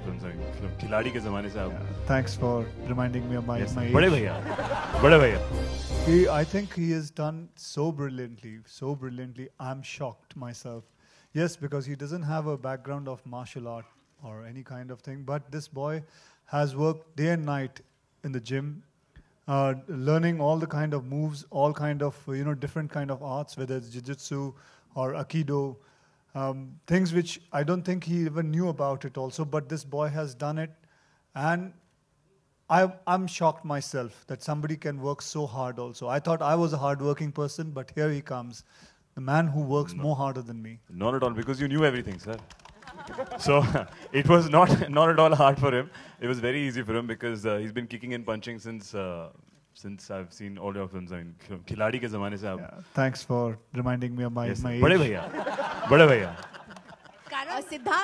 films. I mean, खिलाड़ी के ज़माने से आप. Thanks for reminding me of my age. बड़े भैया. I think he has done so brilliantly. I'm shocked myself. Yes, because he doesn't have a background of martial art or any kind of thing, but this boy has worked day and night in the gym, learning all the kind of moves, all kind of different kind of arts, whether it's jiu-jitsu or aikido, things which I don't think he even knew about it also, but this boy has done it, and I'm shocked myself that somebody can work so hard also. I thought I was a hard-working person, but here he comes, the man who works more harder than me. Not at all, because you knew everything, sir. So it was not at all hard for him. It was very easy for him because he's been kicking and punching since I've seen all your films. I mean, खिलाड़ी के ज़माने से आप. Thanks for reminding me of my age. बड़े भैया.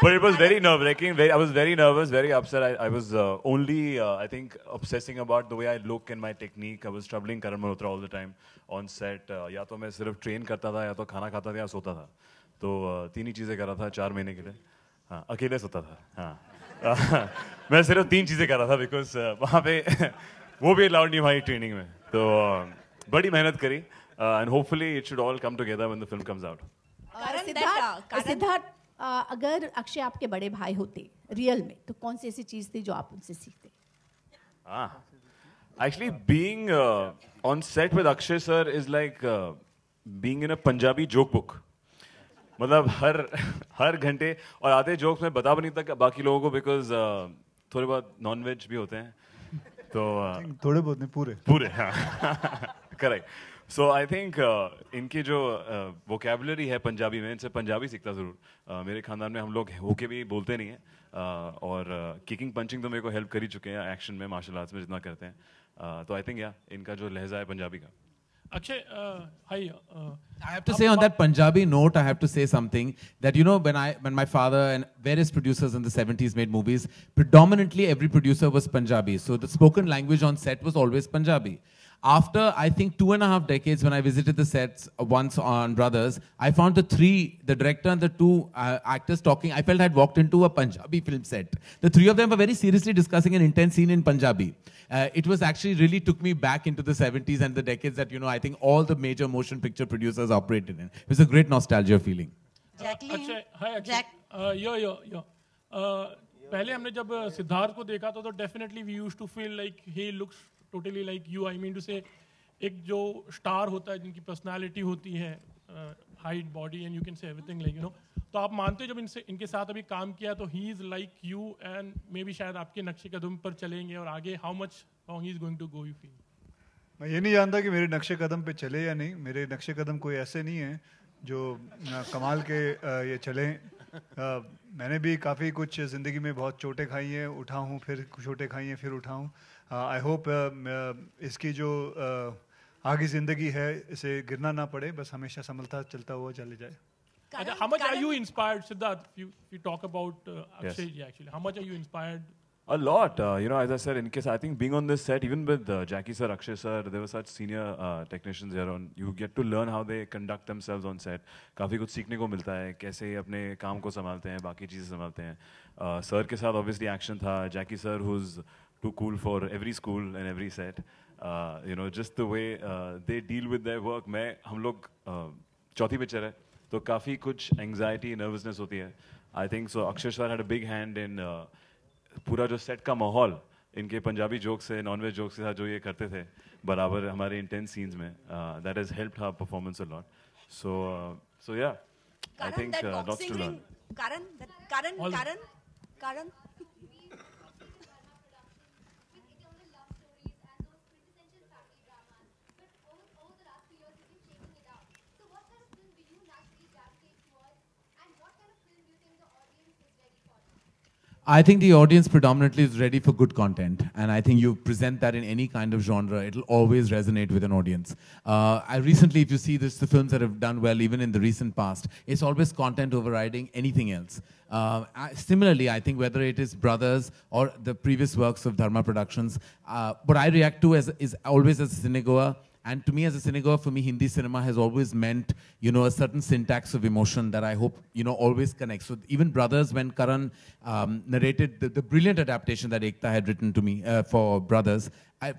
But it was very nerve-wracking. I was very nervous, very upset. I was only, I think, obsessing about the way I look and my technique. I was troubling Karan Malhotra all the time on set. या तो मैं सिर्फ train करता था, या तो खाना खाता था, या सोता था. तो तीन ही चीज़ें कर रहा था 4 महीने के लिए. हाँ, अकेले सोता था. हाँ. मैं सिर्फ 3 चीज़ें कर रहा था because वहाँ पे वो भी allowed नहीं हमारी training में. तो बड़ी मेहनत करी. And hopefully it should all come together when the film comes out. Siddharth, अगर अक्षय आपके बड़े भाई होते रियल में तो कौन सी ऐसी चीज थी जो आप उनसे सीखते? Actually, being on set with Akshay sir is like being in a Punjabi joke book. मतलब हर घंटे और आधे जोक्स में बता भी नहीं तक बाकी लोगों को because थोड़े बहुत नॉन वेज भी होते हैं. तो थोड़े बहुत नहीं पूरे. हाँ. Correct. So I think इनकी जो vocabulary है पंजाबी में, इनसे पंजाबी सीखता ज़रूर. मेरे खानदान में हम लोग होके भी बोलते नहीं हैं. और किकिंग पंचिंग तो मेरे को हेल्प कर ही चुके हैं एक्शन में, मार्शल आर्ट्स में जितना करते हैं. तो आई थिंक इनका जो लहजा है पंजाबी का. Akshay, hi. I have to say on that Punjabi note, I have to say something that, when my father and various producers in the 70s made movies, predominantly every producer was Punjabi. So the spoken language on set was always Punjabi. After, I think, 2.5 decades, when I visited the sets once on Brothers, I found the director and the 2 actors talking. I felt I had walked into a Punjabi film set. The 3 of them were very seriously discussing an intense scene in Punjabi. It was actually really took me back into the 70s and the decades that, I think all the major motion picture producers operated in. It was a great nostalgia feeling. Akshay, hi Akshay. Yo. पहले हमने जब सिद्धार्थ को देखा तो definitely we used to feel like he looks totally like you. I mean to say, एक जो star होता है जिनकी पर्सनालिटी होती है, height, body, and you can say everything like तो आप मानते हो जब इनके साथ अभी काम किया तो he is like you and may be शायद आपके नक्शे कदम पर चलेंगे और आगे how much long he is going to go you feel? मैं ये नहीं जानता कि मेरे नक्शे कदम पे चले या नहीं. मेरे नक्शे कदम कोई ऐसे नहीं है जो कमाल के ये चले. मैंने भी काफ़ी कुछ ज़िंदगी में बहुत चोटें खाई हैं, उठा हूँ, फिर चोटें खाई हैं, फिर उठा हूँ. आई होप इसकी जो आगे ज़िंदगी है इसे गिरना ना पड़े, बस हमेशा संभलता चलता हुआ चले जाए. How much are you inspired, Siddharth? If you talk about Akshay, actually, how much are you inspired? A lot. As I said, in case I think being on this set, even with Jackie sir, Akshay sir, there were such senior technicians here. You get to learn how they conduct themselves on set. काफ़ी कुछ सीखने को मिलता है, कैसे अपने काम को संभालते हैं, बाकी चीज़ें संभालते हैं. Sir के साथ obviously action था. Jackie sir, who's too cool for every school and every set. Just the way they deal with their work. हम लोग चौथी पिक्चर है, तो काफ़ी कुछ anxiety, nervousness होती है. I think so. Akshay sir had a big hand in पूरा जो सेट का माहौल, इनके पंजाबी जोक्स से, नॉन वेज जोक्स के साथ जो ये करते थे बराबर हमारे इंटेंस सीन्स में, that has helped our performance a lot. So yeah, I think lots to learn. Karan. I think the audience predominantly is ready for good content, and I think you present that in any kind of genre, it'll always resonate with an audience. I recently, if you see this, the films that have done well, even in the recent past, it's always content overriding anything else. Similarly, I think whether it is Brothers or the previous works of Dharma Productions, what I react to is always as a cinegoer And to me, as a cinegoer, for me, Hindi cinema has always meant, you know, a certain syntax of emotion that I hope, you know, always connects. So even Brothers, when Karan narrated the brilliant adaptation that Ekta had written to me for Brothers,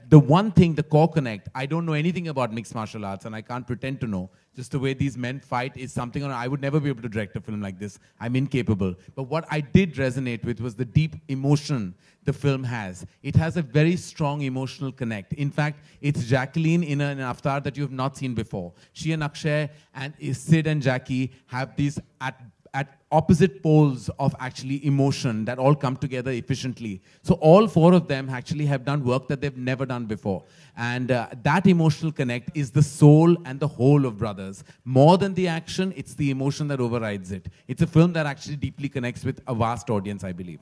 the one thing, the core connect, I don't know anything about mixed martial arts and I can't pretend to know. Just the way these men fight is something I would never be able to direct a film like this. I'm incapable. But what I did resonate with was the deep emotion the film has. It has a very strong emotional connect. In fact, it's Jacqueline in an avatar that you have not seen before. She and Akshay and Sid and Jackie have these at opposite poles of actually emotion that all come together efficiently. So all four of them actually have done work that they've never done before. And that emotional connect is the soul and the whole of Brothers. More than the action, it's the emotion that overrides it. It's a film that actually deeply connects with a vast audience, I believe.